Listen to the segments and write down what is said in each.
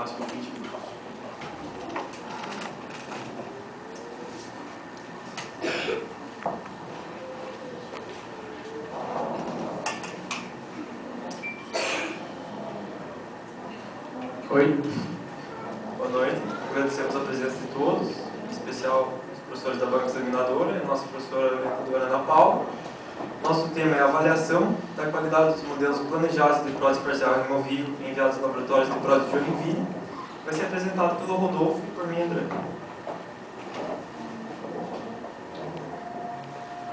máximo de 20 minutos. Oi, boa noite. Agradecemos a presença de todos, em especial os professores da banca examinadora e a nossa professora orientadora Ana Paula. Nosso tema é a avaliação da qualidade dos modelos planejados de prótese parcial removível enviados aos laboratórios de prótese de Joinville. Vai ser apresentado pelo Rodolfo e por mim, André.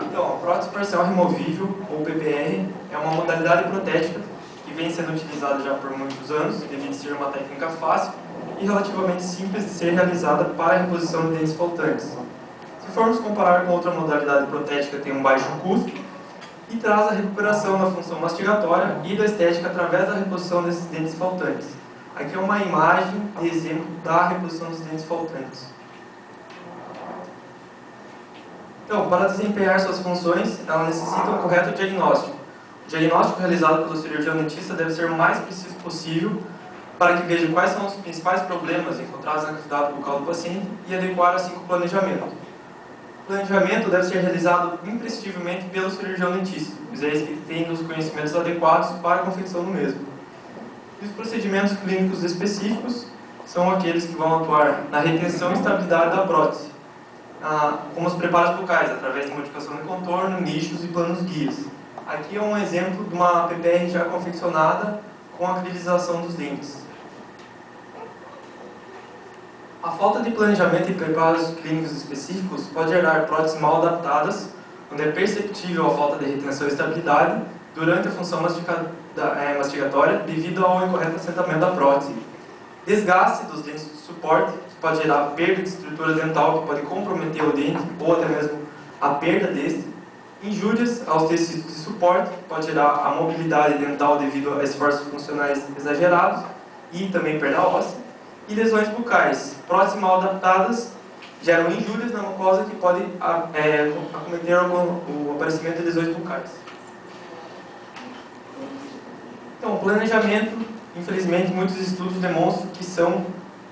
Então, a prótese parcial removível, ou PPR, é uma modalidade protética que vem sendo utilizada já por muitos anos, devido ser uma técnica fácil e relativamente simples de ser realizada para a reposição de dentes faltantes. Se formos comparar com outra modalidade protética, tem um baixo custo e traz a recuperação da função mastigatória e da estética através da reposição desses dentes faltantes. Aqui é uma imagem de exemplo da reposição dos dentes faltantes. Então, para desempenhar suas funções, ela necessita um correto diagnóstico. O diagnóstico realizado pelo cirurgião dentista deve ser o mais preciso possível para que veja quais são os principais problemas encontrados na cavidade bucal do paciente e adequar assim o planejamento. O planejamento deve ser realizado imprescindivelmente pelo cirurgião dentista, pois é esse que tem os conhecimentos adequados para a confecção do mesmo. E os procedimentos clínicos específicos são aqueles que vão atuar na retenção e estabilidade da prótese, como os preparos bucais, através de modificação de contorno, nichos e planos guias. Aqui é um exemplo de uma PPR já confeccionada com a acrilização dos dentes. A falta de planejamento e preparos clínicos específicos pode gerar próteses mal adaptadas, onde é perceptível a falta de retenção e estabilidade durante a função mastigatória devido ao incorreto assentamento da prótese. Desgaste dos dentes de suporte, que pode gerar perda de estrutura dental, que pode comprometer o dente ou até mesmo a perda deste. Injúrias aos tecidos de suporte, que pode gerar a mobilidade dental devido a esforços funcionais exagerados e também perda óssea. E lesões bucais. Próteses mal adaptadas geram injúrias na mucosa que podem acometer o aparecimento de lesões bucais. Então, o planejamento, infelizmente, muitos estudos demonstram que são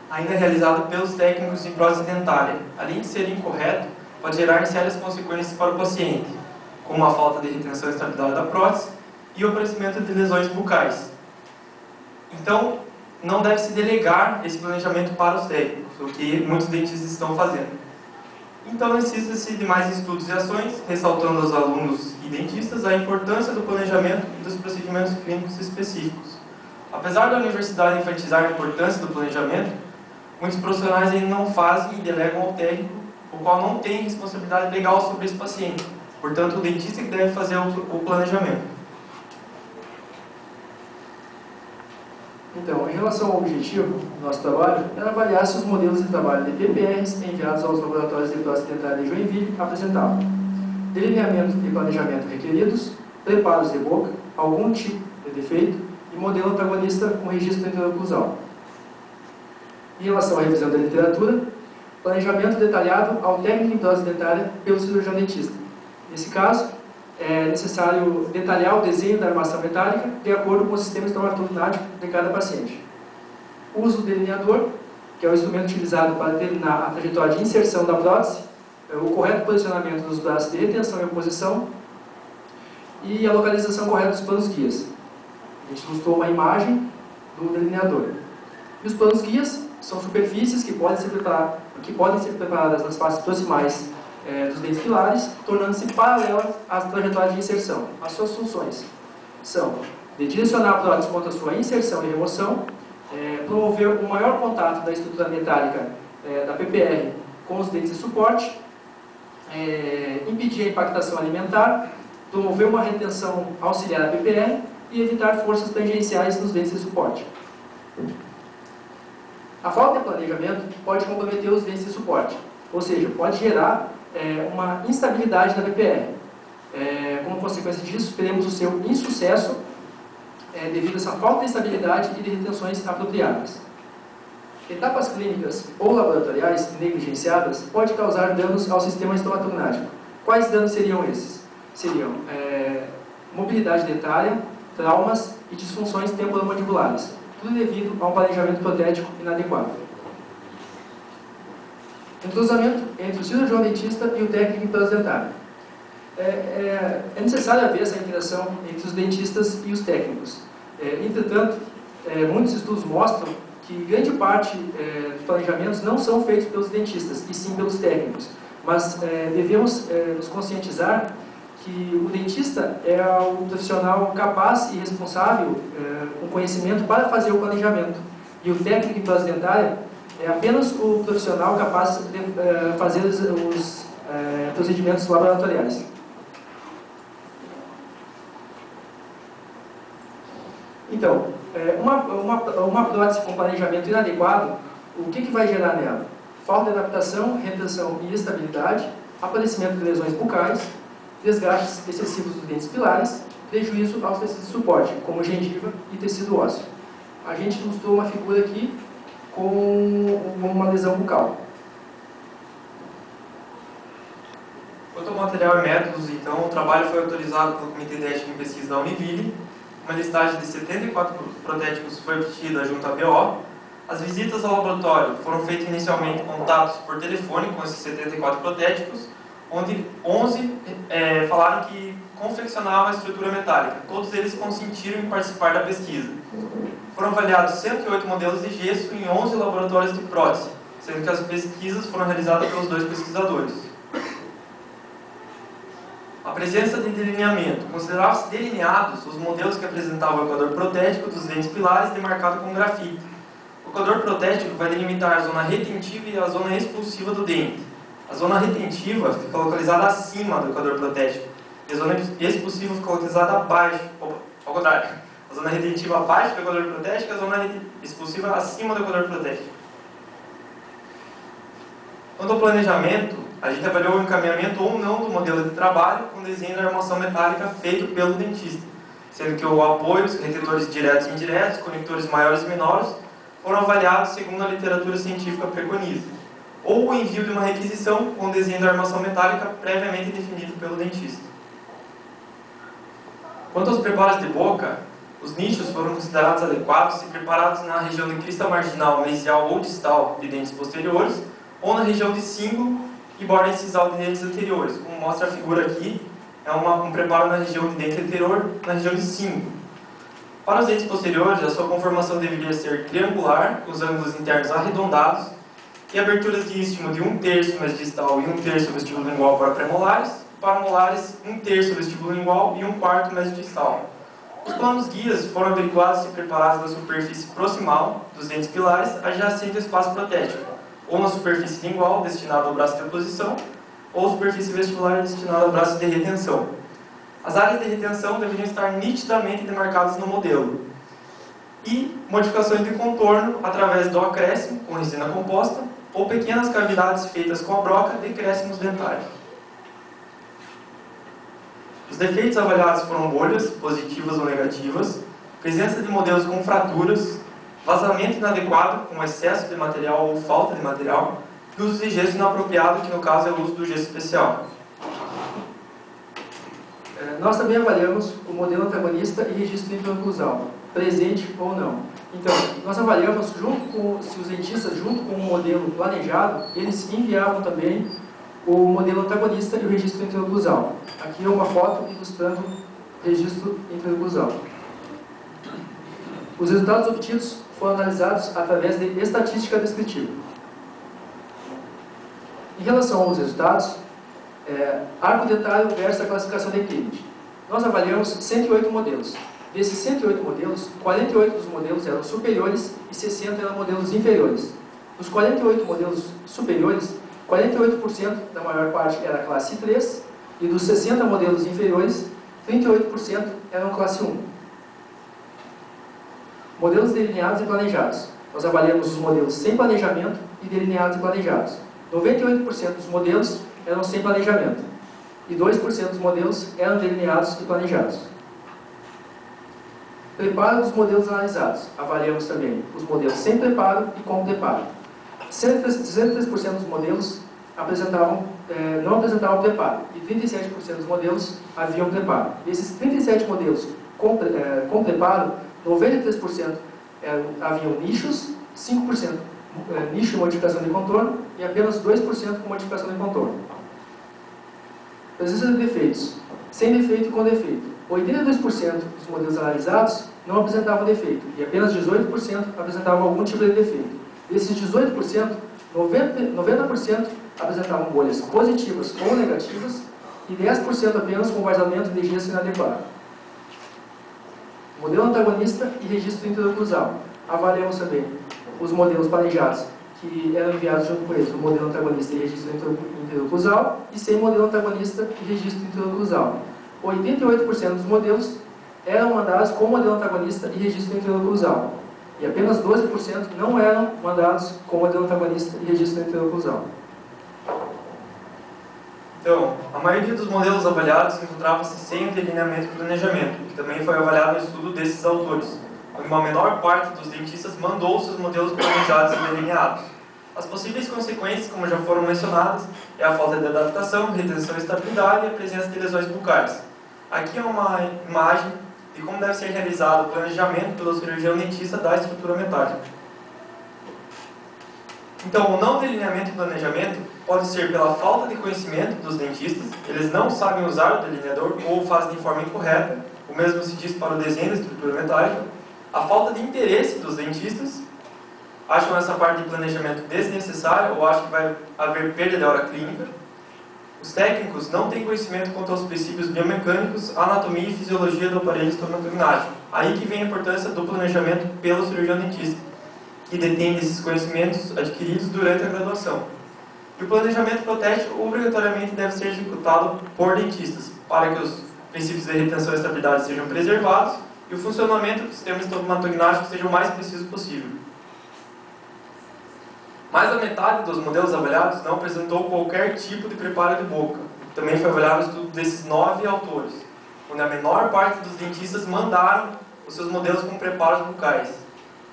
ainda realizados pelos técnicos em prótese dentária. Além de ser incorreto, pode gerar sérias consequências para o paciente, como a falta de retenção e estabilidade da prótese e o aparecimento de lesões bucais. Então, não deve-se delegar esse planejamento para os técnicos, o que muitos dentistas estão fazendo. Então, necessita-se de mais estudos e ações, ressaltando aos alunos e dentistas a importância do planejamento e dos procedimentos clínicos específicos. Apesar da universidade enfatizar a importância do planejamento, muitos profissionais ainda não fazem e delegam ao técnico, o qual não tem responsabilidade legal sobre esse paciente. Portanto, o dentista que deve fazer o planejamento. Então, em relação ao objetivo do nosso trabalho, é avaliar se os modelos de trabalho de PPRs enviados aos laboratórios de prótese dentária de Joinville apresentavam delineamento e planejamento requeridos, preparos de boca, algum tipo de defeito e modelo antagonista com registro interoclusal. Em relação à revisão da literatura, planejamento detalhado ao técnico em prótese dentária pelo cirurgião dentista. Nesse caso, é necessário detalhar o desenho da armação metálica de acordo com o sistema estomatognático de cada paciente. O uso do delineador, que é o instrumento utilizado para determinar a trajetória de inserção da prótese, o correto posicionamento dos braços de retenção e oposição e a localização correta dos planos guias. A gente mostrou uma imagem do delineador. E os planos guias são superfícies que podem ser preparadas nas partes proximais dos dentes pilares, tornando-se paralelas à trajetória de inserção. As suas funções são de direcionar a prótese contra a sua inserção e remoção, promover o maior contato da estrutura metálica da PPR com os dentes de suporte, impedir a impactação alimentar, promover uma retenção auxiliar da PPR e evitar forças tangenciais nos dentes de suporte. A falta de planejamento pode comprometer os dentes de suporte, ou seja, pode gerar uma instabilidade da PPR. Como consequência disso, teremos o seu insucesso devido a essa falta de estabilidade e de retenções apropriadas. Etapas clínicas ou laboratoriais negligenciadas podem causar danos ao sistema estomatognático. Quais danos seriam esses? Seriam mobilidade dentária, traumas e disfunções temporomandibulares, tudo devido a um planejamento protético inadequado. Entrosamento entre o cirurgião dentista e o técnico em implante dentário. É necessário haver essa interação entre os dentistas e os técnicos. Entretanto, muitos estudos mostram que grande parte dos planejamentos não são feitos pelos dentistas, e sim pelos técnicos. Mas devemos nos conscientizar que o dentista é o profissional capaz e responsável, com conhecimento para fazer o planejamento. E o técnico em implante dentária é apenas o profissional capaz de fazer os procedimentos laboratoriais. Então, uma prótese com planejamento inadequado, o que vai gerar nela? Falta de adaptação, retenção e estabilidade, aparecimento de lesões bucais, desgastes excessivos dos dentes pilares, prejuízo aos tecidos de suporte, como gengiva e tecido ósseo. A gente ilustrou uma figura aqui com uma lesão bucal. Quanto ao material e métodos, então, o trabalho foi autorizado pelo Comitê de Ética em Pesquisa da Univille. Uma listagem de 74 protéticos foi obtida junto à BO. As visitas ao laboratório foram feitos inicialmente contatos por telefone com esses 74 protéticos, onde 11 falaram que confeccionavam a estrutura metálica. Todos eles consentiram em participar da pesquisa. Foram avaliados 108 modelos de gesso em 11 laboratórios de prótese, sendo que as pesquisas foram realizadas pelos 2 pesquisadores. A presença de delineamento. Consideravam-se delineados os modelos que apresentavam o equador protético dos dentes pilares demarcado com grafite. O equador protético vai delimitar a zona retentiva e a zona expulsiva do dente. A zona retentiva fica localizada acima do equador protético e a zona expulsiva fica localizada abaixo, ao contrário. A zona retentiva abaixo do equador protético e a zona expulsiva acima do equador protético. Quanto ao planejamento, a gente avaliou o encaminhamento ou não do modelo de trabalho com desenho de armação metálica feito pelo dentista, sendo que o apoio, os retentores diretos e indiretos, conectores maiores e menores, foram avaliados segundo a literatura científica preconiza, ou o envio de uma requisição com desenho de armação metálica previamente definido pelo dentista. Quanto aos preparos de boca, os nichos foram considerados adequados se preparados na região de crista marginal, mesial ou distal de dentes posteriores, ou na região de cíngulo e borda incisal de dentes anteriores. Como mostra a figura aqui, é um preparo na região de dente anterior, na região de cíngulo. Para os dentes posteriores, a sua conformação deveria ser triangular, com os ângulos internos arredondados, e aberturas de istmo de 1/3 mais distal e 1/3 vestíbulo lingual para premolares, para molares 1/3 vestíbulo lingual e 1/4 mais distal. Os planos guias foram averiguados e preparados na superfície proximal dos dentes pilares, adjacente ao espaço protético, ou na superfície lingual, destinada ao braço de oposição, ou superfície vestibular, destinada ao braço de retenção. As áreas de retenção deveriam estar nitidamente demarcadas no modelo. E modificações de contorno através do acréscimo, com resina composta, ou pequenas cavidades feitas com a broca de acréscimos dentários. Os defeitos avaliados foram bolhas, positivas ou negativas, presença de modelos com fraturas, vazamento inadequado, com excesso de material ou falta de material, e uso de gesso inapropriado, que no caso é o uso do gesso especial. Nós também avaliamos o modelo antagonista e registro intraoclusal, presente ou não. Então, nós avaliamos, se os dentistas, junto com o modelo planejado, eles enviavam também o modelo antagonista e o registro intraoclusal. Aqui é uma foto ilustrando o registro intraoclusal. Os resultados obtidos foram analisados através de estatística descritiva. Em relação aos resultados, arco dentário versus a classificação de Cambridge. Nós avaliamos 108 modelos. Desses 108 modelos, 48 dos modelos eram superiores e 60 eram modelos inferiores. Dos 48 modelos superiores, 48% da maior parte era classe 3, e dos 60 modelos inferiores, 38% eram classe 1. Modelos delineados e planejados. Nós avaliamos os modelos sem planejamento e delineados e planejados. 98% dos modelos eram sem planejamento e 2% dos modelos eram delineados e planejados. Preparo dos modelos analisados. Avaliamos também os modelos sem preparo e com preparo. 63% dos modelos não apresentavam preparo e 37% dos modelos haviam preparo. Desses 37 modelos com preparo, 93% Haviam nichos, 5% nicho e modificação de contorno, e apenas 2% com modificação de contorno. Presença de defeitos. Sem defeito e com defeito. 82% dos modelos analisados não apresentavam defeito, e apenas 18% apresentavam algum tipo de defeito. Desses 18%, 90% apresentavam bolhas positivas ou negativas, e 10% apenas com vazamento de gesso inadequado. Modelo antagonista e registro interoclusal. Avaliamos também os modelos planejados que eram enviados junto com eles, o modelo antagonista e registro interoclusal, e sem modelo antagonista e registro interoclusal. 88% dos modelos eram mandados com modelo antagonista e registro interoclusal, e apenas 12% não eram mandados com modelo antagonista e registro interoclusal. Então, a maioria dos modelos avaliados encontrava-se sem o delineamento e planejamento, que também foi avaliado no estudo desses autores, onde uma menor parte dos dentistas mandou seus modelos planejados e delineados. As possíveis consequências, como já foram mencionadas, é a falta de adaptação, retenção e estabilidade e a presença de lesões bucais. Aqui é uma imagem de como deve ser realizado o planejamento pelo cirurgião dentista da estrutura metálica. Então, o não delineamento e planejamento pode ser pela falta de conhecimento dos dentistas, eles não sabem usar o delineador ou fazem de forma incorreta, o mesmo se diz para o desenho da estrutura metálica, a falta de interesse dos dentistas, acham essa parte de planejamento desnecessária ou acham que vai haver perda de hora clínica. Os técnicos não têm conhecimento quanto aos princípios biomecânicos, anatomia e fisiologia do aparelho estomatognático. Aí que vem a importância do planejamento pelo cirurgião dentista, que detém esses conhecimentos adquiridos durante a graduação. E o planejamento protético obrigatoriamente deve ser executado por dentistas, para que os princípios de retenção e estabilidade sejam preservados e o funcionamento do sistema estomatognático seja o mais preciso possível. Mais da metade dos modelos avaliados não apresentou qualquer tipo de preparo de boca. Também foi avaliado o estudo desses 9 autores, onde a menor parte dos dentistas mandaram os seus modelos com preparos bucais.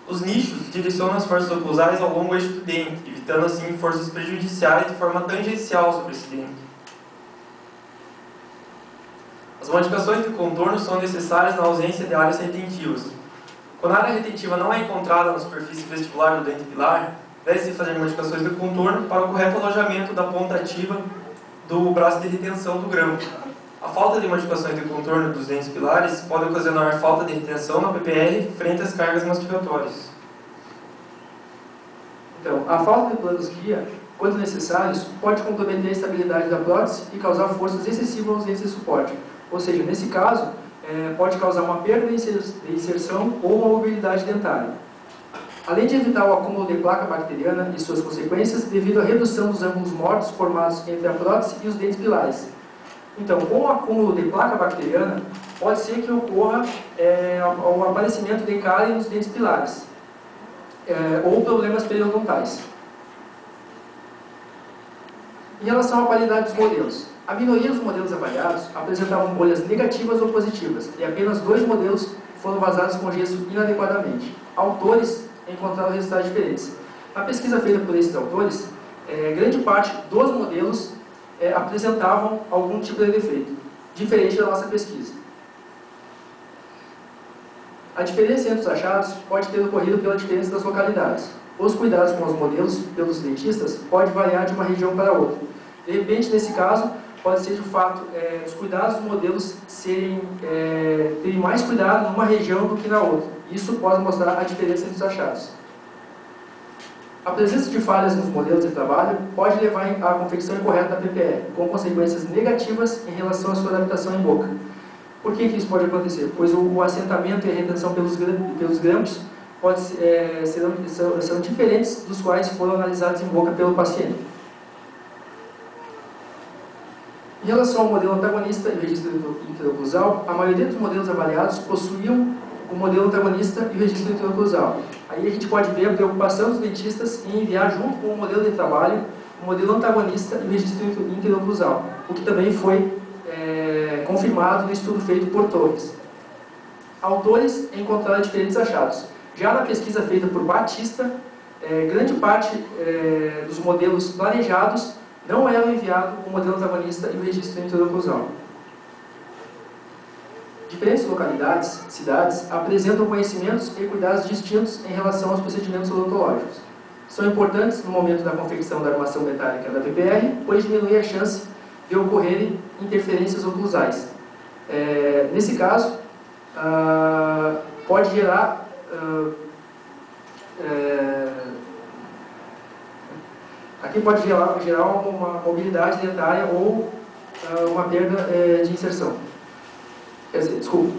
Os nichos direcionam as forças oclusais ao longo eixo do dente, evitando assim forças prejudiciais de forma tangencial sobre esse dente. As modificações de contorno são necessárias na ausência de áreas retentivas. Quando a área retentiva não é encontrada na superfície vestibular do dente pilar, deve-se fazer modificações de contorno para o correto alojamento da ponta ativa do braço de retenção do grampo. A falta de modificações de contorno dos dentes pilares pode ocasionar falta de retenção na PPR frente às cargas mastigatórias. Então, a falta de planos guia, quando necessários, pode comprometer a estabilidade da prótese e causar forças excessivas aos dentes de suporte. Ou seja, nesse caso, pode causar uma perda de inserção ou uma mobilidade dentária. Além de evitar o acúmulo de placa bacteriana e suas consequências, devido à redução dos ângulos mortos formados entre a prótese e os dentes pilares. Então, com o acúmulo de placa bacteriana, pode ser que ocorra o aparecimento de cárie nos dentes pilares, ou problemas periodontais. Em relação à qualidade dos modelos, a minoria dos modelos avaliados apresentavam bolhas negativas ou positivas, e apenas 2 modelos foram vazados com gesso inadequadamente. Autores encontraram resultados diferentes. Na pesquisa feita por esses autores, grande parte dos modelos apresentavam algum tipo de defeito, diferente da nossa pesquisa. A diferença entre os achados pode ter ocorrido pela diferença das localidades. Os cuidados com os modelos pelos dentistas pode variar de uma região para outra. De repente, nesse caso, pode ser de fato os cuidados dos modelos terem mais cuidado numa região do que na outra. Isso pode mostrar a diferença entre os achados. A presença de falhas nos modelos de trabalho pode levar à confecção incorreta da PPR, com consequências negativas em relação à sua adaptação em boca. Por que isso pode acontecer? Pois o assentamento e a retenção pelos grampos são diferentes dos quais foram analisados em boca pelo paciente. Em relação ao modelo antagonista e o registro interoclusal, a maioria dos modelos avaliados possuíam o modelo antagonista e o registro interoclusal. Aí a gente pode ver a preocupação dos dentistas em enviar junto com o modelo de trabalho o modelo antagonista e o registro interoclusal, o que também foi confirmado no estudo feito por Torres. Autores encontraram diferentes achados. Já na pesquisa feita por Batista, grande parte dos modelos planejados não eram enviados com o modelo antagonista e o registro interoclusal. Diferentes localidades, cidades, apresentam conhecimentos e cuidados distintos em relação aos procedimentos odontológicos. São importantes no momento da confecção da armação metálica da PPR, pois diminui a chance de ocorrerem interferências oclusais. Nesse caso, pode gerar aqui pode gerar uma mobilidade dentária ou uma perda de inserção. Quer dizer, desculpa.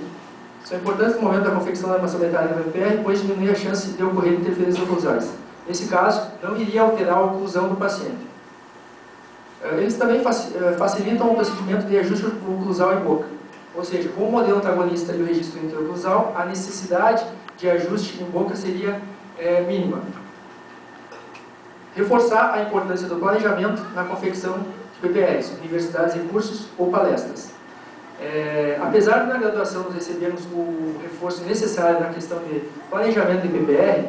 São importantes no momento da confecção da armação metálica da PPR, pois diminui a chance de ocorrer interferências oclusais. Nesse caso, não iria alterar a oclusão do paciente. Eles também facilitam o procedimento de ajuste oclusal em boca. Ou seja, com o modelo antagonista e o registro interoclusal, a necessidade de ajuste em boca seria mínima. Reforçar a importância do planejamento na confecção de PPRs, universidades e cursos ou palestras. Apesar de na graduação nós recebermos o reforço necessário na questão de planejamento de PPR,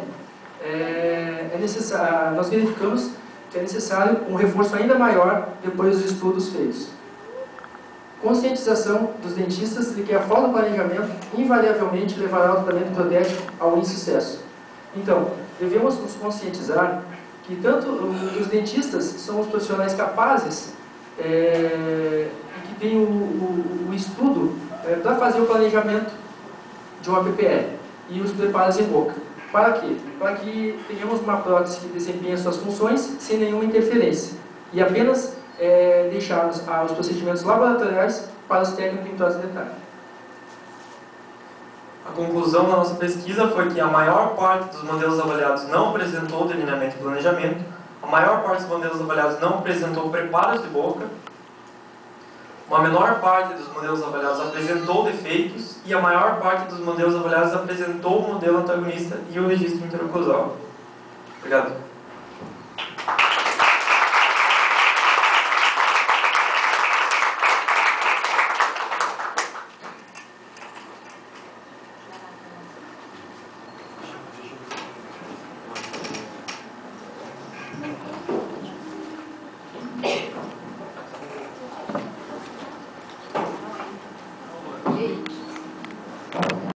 nós verificamos que é necessário um reforço ainda maior depois dos estudos feitos. Conscientização dos dentistas de que a falta de planejamento invariavelmente levará ao tratamento protético ao insucesso. Então, devemos nos conscientizar que tanto os dentistas são os profissionais capazes que têm o estudo para fazer o planejamento de uma PPR e os preparos em boca. Para quê? Para que tenhamos uma prótese que desempenhe suas funções sem nenhuma interferência e apenas deixarmos os procedimentos laboratoriais para os técnicos em prótese dentária. A conclusão da nossa pesquisa foi que a maior parte dos modelos avaliados não apresentou delineamento e planejamento, a maior parte dos modelos avaliados não apresentou preparos de boca, uma menor parte dos modelos avaliados apresentou defeitos e a maior parte dos modelos avaliados apresentou o modelo antagonista e o registro interoclusal. Obrigado.